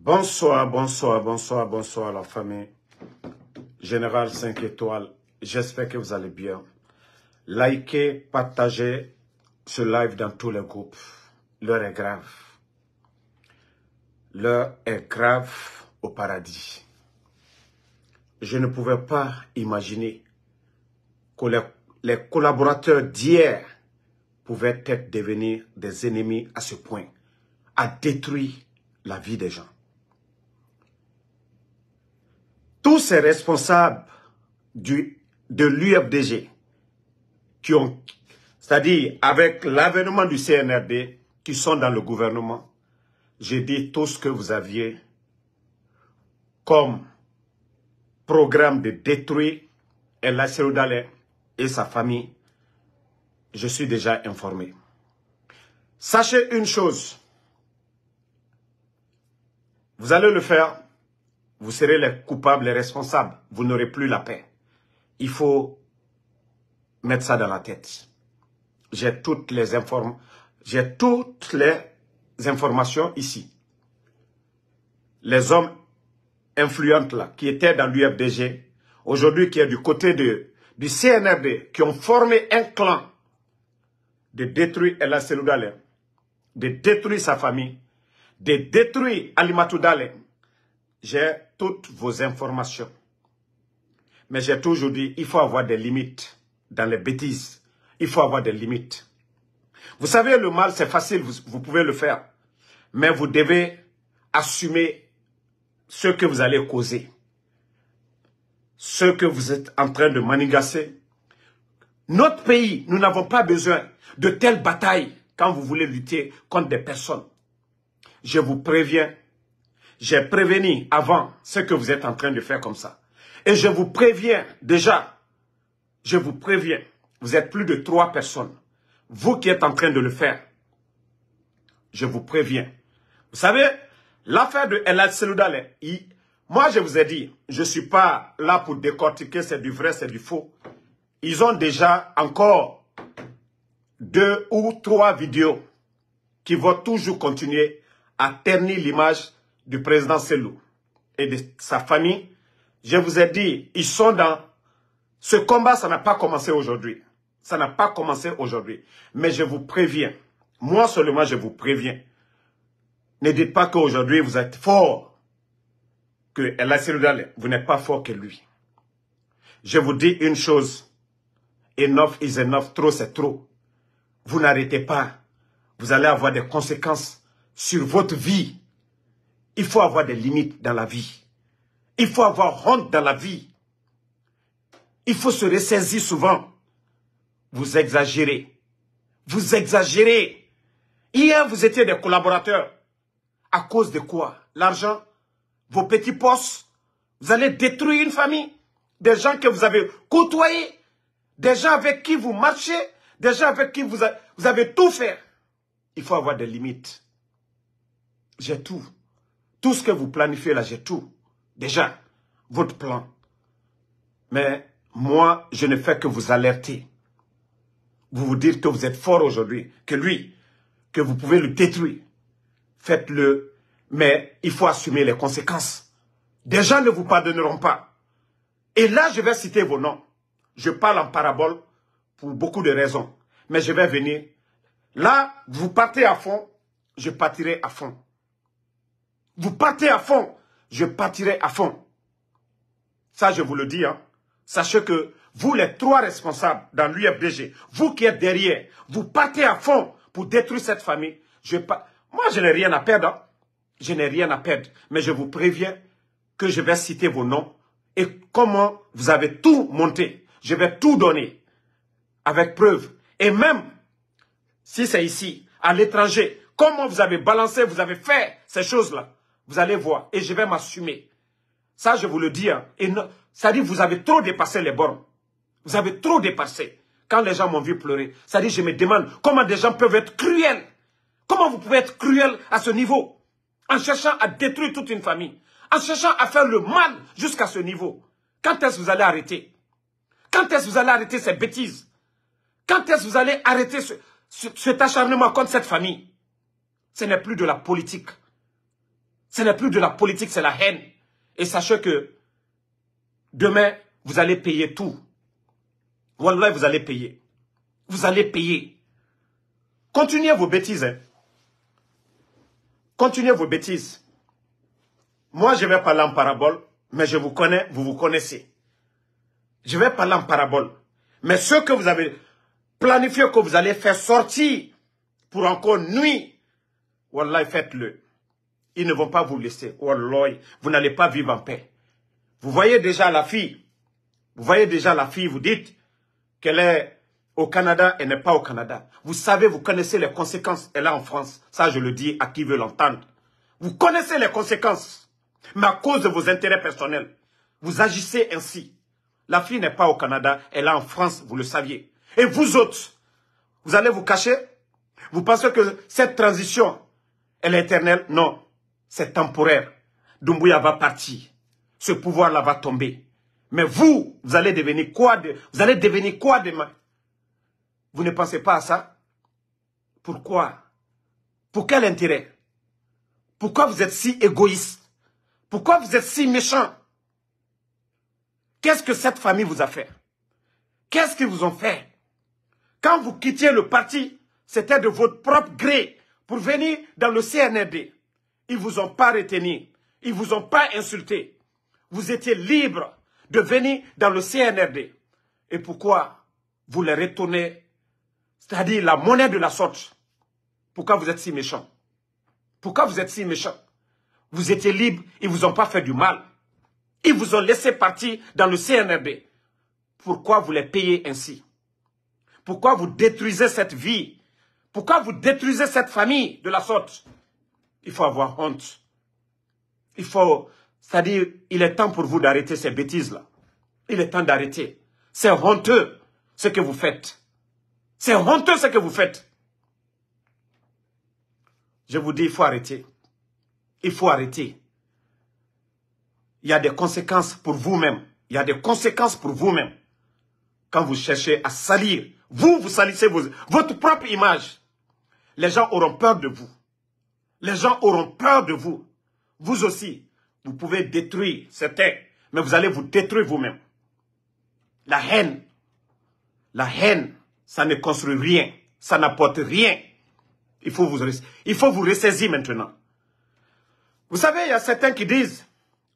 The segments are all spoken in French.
Bonsoir, bonsoir, bonsoir, bonsoir la famille. Général 5 étoiles, j'espère que vous allez bien. Likez, partagez ce live dans tous les groupes. L'heure est grave. L'heure est grave au paradis. Je ne pouvais pas imaginer que les collaborateurs d'hier pouvaient être devenir des ennemis à ce point, à détruire la vie des gens. Tous ces responsables de l'UFDG qui ont, c'est-à-dire avec l'avènement du CNRD, qui sont dans le gouvernement, j'ai dit tout ce que vous aviez comme programme de détruire El Seloudalé et sa famille, je suis déjà informé. Sachez une chose, vous allez le faire, vous serez les coupables, les responsables, vous n'aurez plus la paix. Il faut mettre ça dans la tête. J'ai toutes les informations ici. Les hommes influents là, qui étaient dans l'UFDG, aujourd'hui qui est du côté du CNRD, qui ont formé un clan de détruire El Seloudalé, de détruire sa famille, de détruire Alimatou Dale. J'ai toutes vos informations. Mais j'ai toujours dit, il faut avoir des limites dans les bêtises. Il faut avoir des limites. Vous savez, le mal, c'est facile, vous pouvez le faire. Mais vous devez assumer ce que vous allez causer. Ce que vous êtes en train de manigasser. Notre pays, nous n'avons pas besoin de telles batailles quand vous voulez lutter contre des personnes. Je vous préviens. J'ai prévenu avant ce que vous êtes en train de faire comme ça. Et je vous préviens déjà, je vous préviens, vous êtes plus de 3 personnes. Vous qui êtes en train de le faire, je vous préviens. Vous savez, l'affaire de El Seloudalé, moi je vous ai dit, je ne suis pas là pour décortiquer c'est du vrai, c'est du faux. Ils ont déjà encore 2 ou 3 vidéos qui vont toujours continuer à ternir l'image du président Selou et de sa famille. Je vous ai dit, ils sont dans... Ce combat, ça n'a pas commencé aujourd'hui. Ça n'a pas commencé aujourd'hui. Mais je vous préviens. Moi seulement, je vous préviens. Ne dites pas qu'aujourd'hui, vous êtes fort. Que El Seloudalé, vous n'êtes pas fort que lui. Je vous dis une chose. Enough is enough. Trop, c'est trop. Vous n'arrêtez pas. Vous allez avoir des conséquences sur votre vie. Il faut avoir des limites dans la vie. Il faut avoir honte dans la vie. Il faut se ressaisir souvent. Vous exagérez. Vous exagérez. Hier, vous étiez des collaborateurs. À cause de quoi? L'argent? Vos petits postes? Vous allez détruire une famille? Des gens que vous avez côtoyés? Des gens avec qui vous marchez? Des gens avec qui vous avez tout fait? Il faut avoir des limites. J'ai tout. Tout ce que vous planifiez là, j'ai tout. Déjà, votre plan. Mais moi, je ne fais que vous alerter. Vous dire que vous êtes fort aujourd'hui. Que lui, que vous pouvez le détruire. Faites-le. Mais il faut assumer les conséquences. Des gens ne vous pardonneront pas. Et là, je vais citer vos noms. Je parle en parabole pour beaucoup de raisons. Mais je vais venir. Là, vous partez à fond. Je partirai à fond. Vous partez à fond, je partirai à fond. Ça, je vous le dis. Hein. Sachez que vous, les 3 responsables dans l'UFDG, vous qui êtes derrière, vous partez à fond pour détruire cette famille. Moi, je n'ai rien à perdre. Hein. Je n'ai rien à perdre. Mais je vous préviens que je vais citer vos noms et comment vous avez tout monté. Je vais tout donner avec preuve. Et même, si c'est ici, à l'étranger, comment vous avez balancé, vous avez fait ces choses-là. Vous allez voir. Et je vais m'assumer. Ça, je vous le dis. Hein. Ça dit, vous avez trop dépassé les bornes. Vous avez trop dépassé. Quand les gens m'ont vu pleurer, ça dit, je me demande comment des gens peuvent être cruels. Comment vous pouvez être cruel à ce niveau? En cherchant à détruire toute une famille. En cherchant à faire le mal jusqu'à ce niveau. Quand est-ce que vous allez arrêter? Quand est-ce que vous allez arrêter ces bêtises? Quand est-ce que vous allez arrêter cet acharnement contre cette famille? Ce n'est plus de la politique. Ce n'est plus de la politique, c'est la haine. Et sachez que demain, vous allez payer tout. Wallah, vous allez payer. Vous allez payer. Continuez vos bêtises. Hein. Continuez vos bêtises. Moi, je vais parler en parabole, mais je vous connais, vous vous connaissez. Je vais parler en parabole. Mais ce que vous avez planifié, que vous allez faire sortir pour encore nuire, wallah, faites-le. Ils ne vont pas vous laisser. Wallah, vous n'allez pas vivre en paix. Vous voyez déjà la fille. Vous voyez déjà la fille, vous dites qu'elle est au Canada, elle n'est pas au Canada. Vous savez, vous connaissez les conséquences. Elle est en France. Ça, je le dis à qui veut l'entendre. Vous connaissez les conséquences. Mais à cause de vos intérêts personnels, vous agissez ainsi. La fille n'est pas au Canada, elle est en France, vous le saviez. Et vous autres, vous allez vous cacher? Vous pensez que cette transition, elle est éternelle? Non, c'est temporaire. Doumbouya va partir. Ce pouvoir-là va tomber. Mais vous, vous allez devenir quoi demain? Vous ne pensez pas à ça? Pourquoi? Pour quel intérêt? Pourquoi vous êtes si égoïste? Pourquoi vous êtes si méchant? Qu'est-ce que cette famille vous a fait? Qu'est-ce qu'ils vous ont fait? Quand vous quittiez le parti, c'était de votre propre gré pour venir dans le CNRD. Ils ne vous ont pas retenu. Ils ne vous ont pas insulté. Vous étiez libre de venir dans le CNRD. Et pourquoi vous les retournez, c'est-à-dire la monnaie de la sorte? Pourquoi vous êtes si méchant? Pourquoi vous êtes si méchant? Vous étiez libre, ils ne vous ont pas fait du mal. Ils vous ont laissé partir dans le CNRD. Pourquoi vous les payez ainsi? Pourquoi vous détruisez cette vie? Pourquoi vous détruisez cette famille de la sorte? Il faut avoir honte. C'est-à-dire, il est temps pour vous d'arrêter ces bêtises-là. Il est temps d'arrêter. C'est honteux ce que vous faites. C'est honteux ce que vous faites. Je vous dis, il faut arrêter. Il faut arrêter. Il y a des conséquences pour vous-même. Il y a des conséquences pour vous-même. Quand vous cherchez à salir, vous salissez votre propre image. Les gens auront peur de vous. Les gens auront peur de vous. Vous aussi, vous pouvez détruire certains, mais vous allez vous détruire vous-même. La haine, ça ne construit rien. Ça n'apporte rien. Il faut vous ressaisir maintenant. Vous savez, il y a certains qui disent,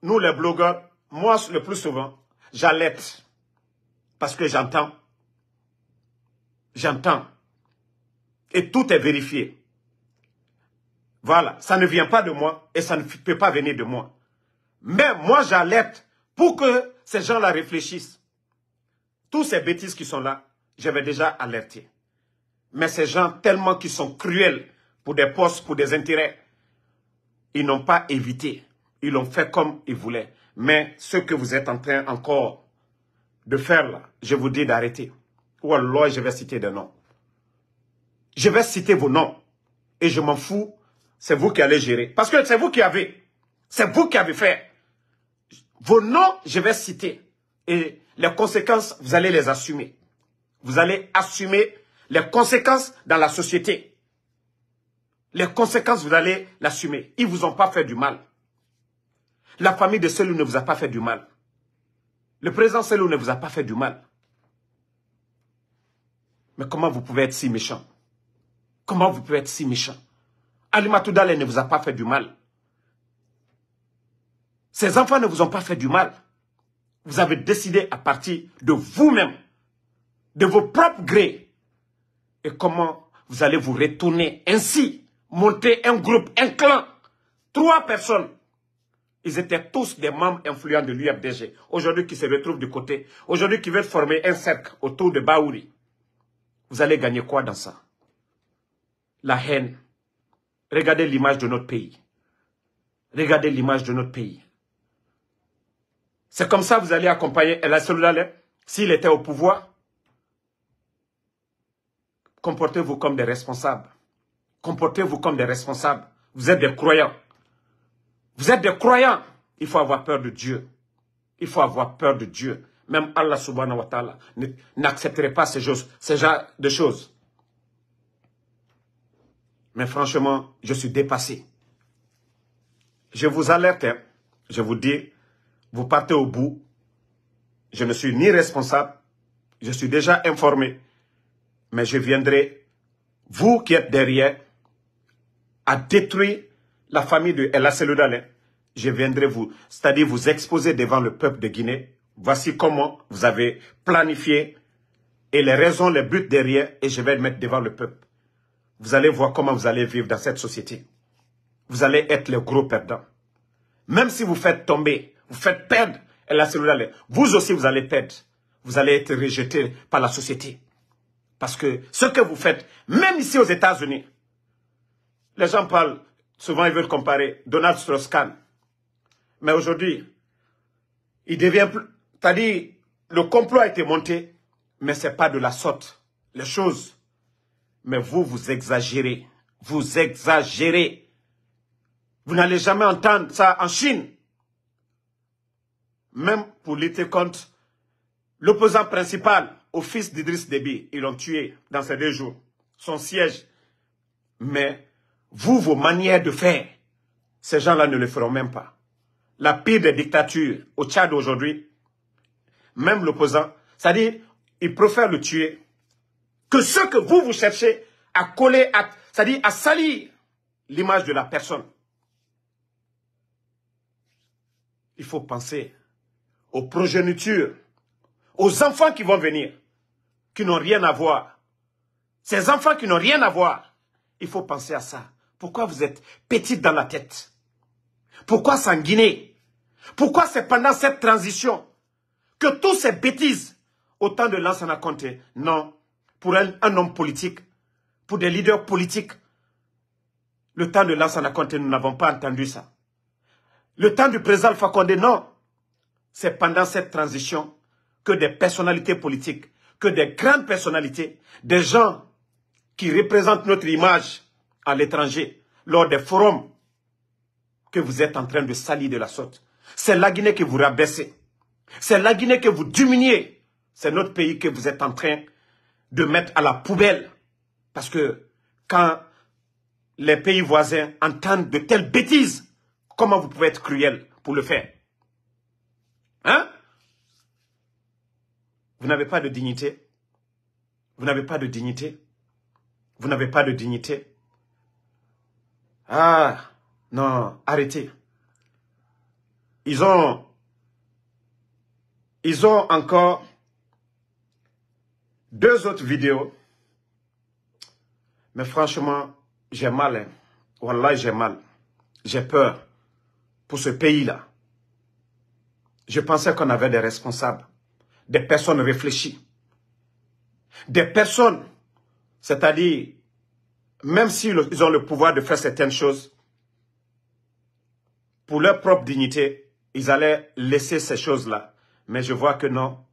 nous les blogueurs, moi le plus souvent, j'alerte. Parce que j'entends. J'entends. Et tout est vérifié. Voilà, ça ne vient pas de moi et ça ne peut pas venir de moi. Mais moi j'alerte pour que ces gens-là réfléchissent. Tous ces bêtises qui sont là, j'avais déjà alerté. Mais ces gens tellement qui sont cruels pour des postes, pour des intérêts, ils n'ont pas évité. Ils l'ont fait comme ils voulaient. Mais ce que vous êtes en train encore de faire là, je vous dis d'arrêter. Ou alors je vais citer des noms. Je vais citer vos noms. Et je m'en fous. C'est vous qui allez gérer. Parce que c'est vous qui avez. C'est vous qui avez fait. Vos noms, je vais citer. Et les conséquences, vous allez les assumer. Vous allez assumer les conséquences dans la société. Les conséquences, vous allez l'assumer. Ils ne vous ont pas fait du mal. La famille de Selou ne vous a pas fait du mal. Le président Selou ne vous a pas fait du mal. Mais comment vous pouvez être si méchant? Comment vous pouvez être si méchant? Alimatou Dale ne vous a pas fait du mal. Ces enfants ne vous ont pas fait du mal. Vous avez décidé à partir de vous-même, de vos propres grés. Et comment vous allez vous retourner ainsi, monter un groupe, un clan, 3 personnes. Ils étaient tous des membres influents de l'UFDG. Aujourd'hui, qui se retrouvent du côté. Aujourd'hui, qui veulent former un cercle autour de Baouri. Vous allez gagner quoi dans ça? La haine. Regardez l'image de notre pays. Regardez l'image de notre pays. C'est comme ça que vous allez accompagner El Assoulou s'il était au pouvoir. Comportez-vous comme des responsables. Comportez-vous comme des responsables. Vous êtes des croyants. Vous êtes des croyants. Il faut avoir peur de Dieu. Il faut avoir peur de Dieu. Même Allah subhanahu wa ta'ala n'accepterait pas ces genres de choses. Mais franchement, je suis dépassé. je vous alerte, hein. Je vous dis, vous partez au bout. Je ne suis ni responsable, je suis déjà informé, mais je viendrai, vous qui êtes derrière, à détruire la famille de El Seloudalé. Je viendrai vous, c'est-à-dire vous exposer devant le peuple de Guinée. Voici comment vous avez planifié et les raisons, les buts derrière, et je vais le mettre devant le peuple. Vous allez voir comment vous allez vivre dans cette société. Vous allez être les gros perdants. Même si vous faites tomber, vous faites perdre El Seloudalé, vous aussi vous allez perdre. Vous allez être rejeté par la société. Parce que ce que vous faites, même ici aux États-Unis, les gens parlent, souvent ils veulent comparer Donald Strauss-Kahn. Mais aujourd'hui, il devient plus... C'est-à-dire, le complot a été monté, mais ce n'est pas de la sorte. Les choses. Mais vous, vous exagérez. Vous exagérez. Vous n'allez jamais entendre ça en Chine. Même pour lutter contre l'opposant principal au fils d'Idriss Déby. Ils l'ont tué dans ces 2 jours. Son siège. Mais vous, vos manières de faire, ces gens-là ne le feront même pas. La pire des dictatures au Tchad aujourd'hui, même l'opposant, c'est-à-dire, il préfère le tuer que ce que vous cherchez à coller, c'est-à-dire à salir l'image de la personne. Il faut penser aux progénitures, aux enfants qui vont venir, qui n'ont rien à voir. Ces enfants qui n'ont rien à voir, il faut penser à ça. Pourquoi vous êtes petite dans la tête? Pourquoi sanguiner? Pourquoi c'est pendant cette transition que toutes ces bêtises, autant de Lansana Conté? Non, pour un homme politique, pour des leaders politiques, le temps de Lansana Conté, nous n'avons pas entendu ça. Le temps du président Alpha Condé, non. C'est pendant cette transition que des personnalités politiques, que des grandes personnalités, des gens qui représentent notre image à l'étranger, lors des forums, que vous êtes en train de salir de la sorte. C'est la Guinée que vous rabaissez. C'est la Guinée que vous diminuez. C'est notre pays que vous êtes en train de mettre à la poubelle. Parce que quand les pays voisins entendent de telles bêtises, comment vous pouvez être cruel pour le faire? Hein? Vous n'avez pas de dignité. Vous n'avez pas de dignité. Vous n'avez pas de dignité. Ah, non, arrêtez. Ils ont encore 2 autres vidéos. Mais franchement, j'ai mal. Hein. Wallah, j'ai mal. J'ai peur pour ce pays-là. Je pensais qu'on avait des responsables, des personnes réfléchies, des personnes, c'est-à-dire, même s'ils ont le pouvoir de faire certaines choses, pour leur propre dignité, ils allaient laisser ces choses-là. Mais je vois que non.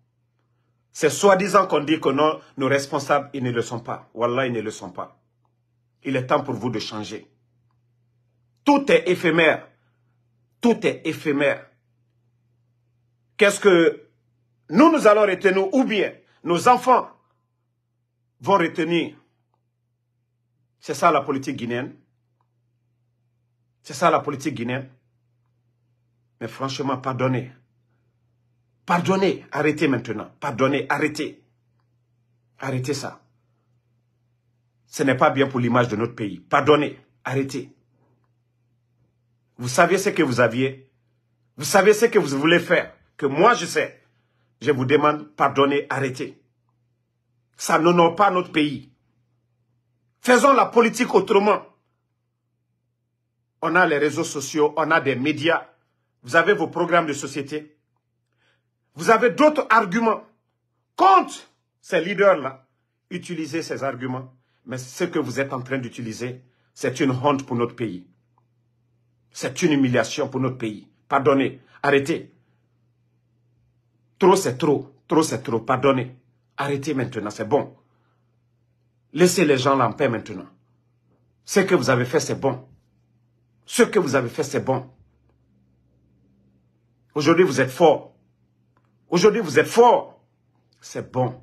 C'est soi-disant qu'on dit que non, nos responsables, ils ne le sont pas. Wallah, ils ne le sont pas. Il est temps pour vous de changer. Tout est éphémère. Tout est éphémère. Qu'est-ce que nous allons retenir, ou bien nos enfants vont retenir? C'est ça la politique guinéenne. C'est ça la politique guinéenne. Mais franchement, pardonnez. Pardonnez, arrêtez maintenant. Pardonnez, arrêtez. Arrêtez ça. Ce n'est pas bien pour l'image de notre pays. Pardonnez, arrêtez. Vous saviez ce que vous aviez. Vous savez ce que vous voulez faire. Que moi je sais. Je vous demande, pardonnez, arrêtez. Ça n'honore pas notre pays. Faisons la politique autrement. On a les réseaux sociaux, on a des médias. Vous avez vos programmes de société. Vous avez d'autres arguments contre ces leaders-là. Utilisez ces arguments. Mais ce que vous êtes en train d'utiliser, c'est une honte pour notre pays. C'est une humiliation pour notre pays. Pardonnez, arrêtez. Trop c'est trop, trop c'est trop, pardonnez. Arrêtez maintenant, c'est bon. Laissez les gens là en paix maintenant. Ce que vous avez fait, c'est bon. Ce que vous avez fait, c'est bon. Aujourd'hui, vous êtes fort. Aujourd'hui, vous êtes fort. C'est bon.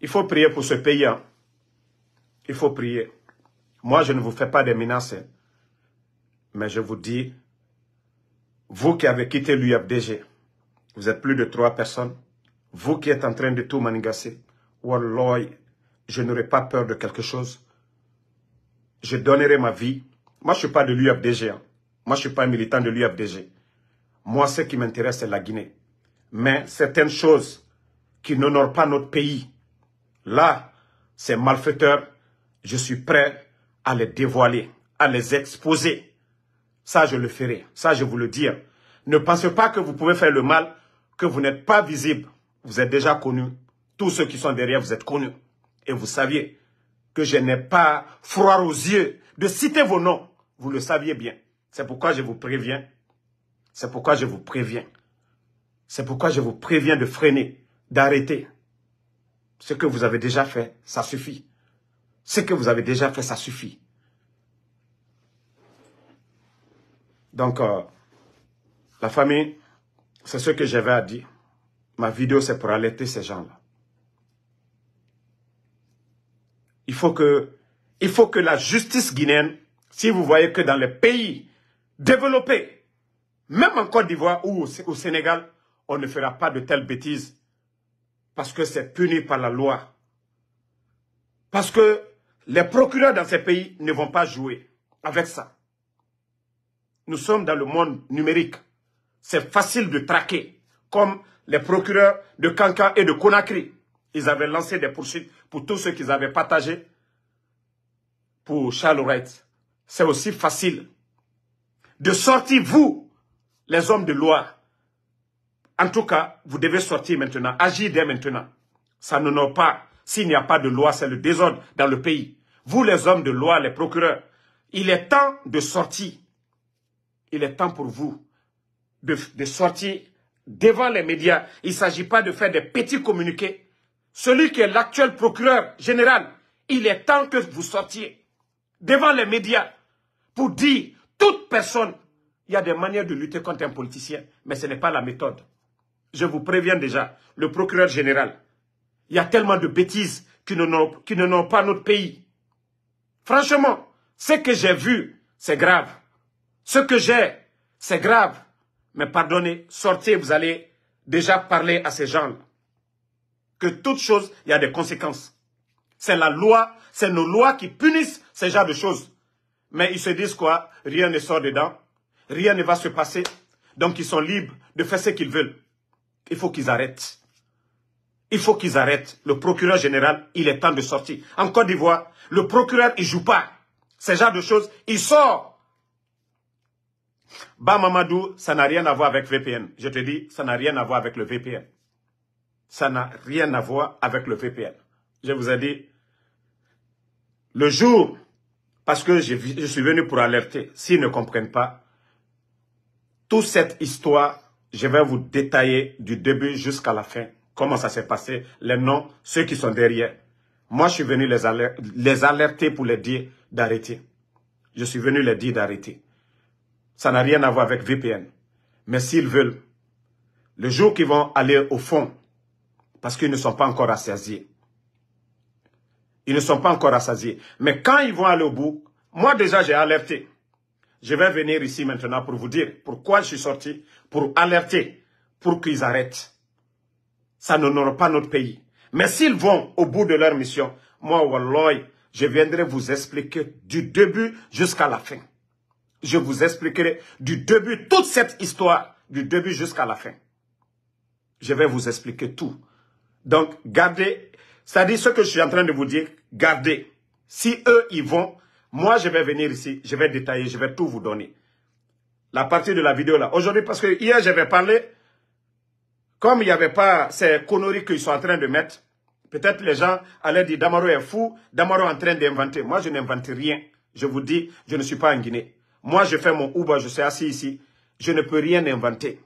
Il faut prier pour ce pays. Hein. Il faut prier. Moi, je ne vous fais pas des menaces. Mais je vous dis, vous qui avez quitté l'UFDG, vous êtes plus de 3 personnes. Vous qui êtes en train de tout manigasser. Wallah, je n'aurai pas peur de quelque chose. Je donnerai ma vie. Moi, je ne suis pas de l'UFDG. Hein. Moi, je ne suis pas un militant de l'UFDG. Moi, ce qui m'intéresse, c'est la Guinée. Mais certaines choses qui n'honorent pas notre pays, là, ces malfaiteurs, je suis prêt à les dévoiler, à les exposer. Ça, je le ferai. Ça, je vous le dis. Ne pensez pas que vous pouvez faire le mal, que vous n'êtes pas visible. Vous êtes déjà connus. Tous ceux qui sont derrière, vous êtes connus. Et vous saviez que je n'ai pas froid aux yeux de citer vos noms. Vous le saviez bien. C'est pourquoi je vous préviens. C'est pourquoi je vous préviens. C'est pourquoi je vous préviens de freiner, d'arrêter. Ce que vous avez déjà fait, ça suffit. Ce que vous avez déjà fait, ça suffit. Donc, la famille, c'est ce que j'avais à dire. Ma vidéo, c'est pour alerter ces gens-là. Il faut que la justice guinéenne, si vous voyez que dans les pays développés, même en Côte d'Ivoire ou au Sénégal, on ne fera pas de telles bêtises parce que c'est puni par la loi. Parce que les procureurs dans ces pays ne vont pas jouer avec ça. Nous sommes dans le monde numérique. C'est facile de traquer. Comme les procureurs de Kankan et de Conakry. Ils avaient lancé des poursuites pour tous ceux qu'ils avaient partagés pour Charles Wright. C'est aussi facile de sortir, vous, les hommes de loi. En tout cas, vous devez sortir maintenant, agir dès maintenant. Ça n'honore pas. S'il n'y a pas de loi, c'est le désordre dans le pays. Vous, les hommes de loi, les procureurs, il est temps de sortir. Il est temps pour vous de sortir devant les médias. Il ne s'agit pas de faire des petits communiqués. Celui qui est l'actuel procureur général, il est temps que vous sortiez devant les médias pour dire, toute personne, il y a des manières de lutter contre un politicien, mais ce n'est pas la méthode. Je vous préviens déjà, le procureur général, il y a tellement de bêtises qui n'ont pas notre pays. Franchement, ce que j'ai vu, c'est grave. Ce que j'ai, c'est grave. Mais pardonnez, sortez, vous allez déjà parler à ces gens-là. Que toute chose, il y a des conséquences. C'est la loi, c'est nos lois qui punissent ce genre de choses. Mais ils se disent quoi? Rien ne sort dedans. Rien ne va se passer. Donc ils sont libres de faire ce qu'ils veulent. Il faut qu'ils arrêtent. Il faut qu'ils arrêtent. Le procureur général, il est temps de sortir. En Côte d'Ivoire, le procureur, il ne joue pas. Ce genre de choses, il sort. Bamamadou, ça n'a rien à voir avec VPN. Je te dis, ça n'a rien à voir avec le VPN. Ça n'a rien à voir avec le VPN. Je vous ai dit, le jour, parce que je suis venu pour alerter, s'ils ne comprennent pas, toute cette histoire, je vais vous détailler du début jusqu'à la fin. Comment ça s'est passé, les noms, ceux qui sont derrière. Moi, je suis venu les alerter pour les dire d'arrêter. Je suis venu les dire d'arrêter. Ça n'a rien à voir avec VPN. Mais s'ils veulent, le jour qu'ils vont aller au fond, parce qu'ils ne sont pas encore rassasiés. Ils ne sont pas encore rassasiés. Mais quand ils vont aller au bout, moi déjà j'ai alerté. Je vais venir ici maintenant pour vous dire pourquoi je suis sorti, pour alerter, pour qu'ils arrêtent. Ça n'honore pas notre pays. Mais s'ils vont au bout de leur mission, moi, wallah, je viendrai vous expliquer du début jusqu'à la fin. Je vous expliquerai du début, toute cette histoire, du début jusqu'à la fin. Je vais vous expliquer tout. Donc, gardez, c'est-à-dire ce que je suis en train de vous dire, gardez. Si eux, ils vont, moi, je vais venir ici, je vais détailler, je vais tout vous donner. La partie de la vidéo là. Aujourd'hui, parce que hier, j'avais parlé, comme il n'y avait pas ces conneries qu'ils sont en train de mettre, peut-être les gens allaient dire Damaro est fou, Damaro est en train d'inventer. Moi, je n'invente rien. Je vous dis, je ne suis pas en Guinée. Moi, je fais mon Uber, je suis assis ici. Je ne peux rien inventer.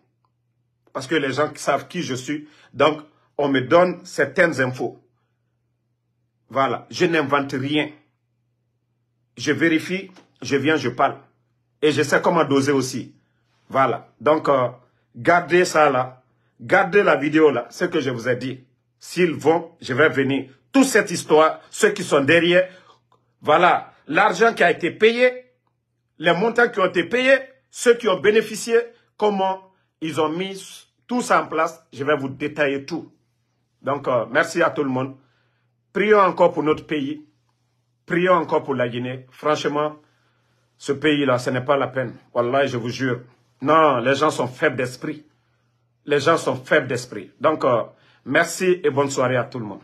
Parce que les gens savent qui je suis. Donc, on me donne certaines infos. Voilà. Je n'invente rien. Je vérifie, je viens, je parle. Et je sais comment doser aussi. Voilà. Donc, gardez ça là. Gardez la vidéo là. Ce que je vous ai dit. S'ils vont, je vais venir. Toute cette histoire, ceux qui sont derrière, voilà. l'argent qui a été payé, les montants qui ont été payés, ceux qui ont bénéficié, comment ils ont mis tout ça en place. Je vais vous détailler tout. Donc, merci à tout le monde. Prions encore pour notre pays. Prions encore pour la Guinée. Franchement, ce pays-là, ce n'est pas la peine. Wallah, je vous jure. Non, les gens sont faibles d'esprit. Les gens sont faibles d'esprit. Donc, merci et bonne soirée à tout le monde.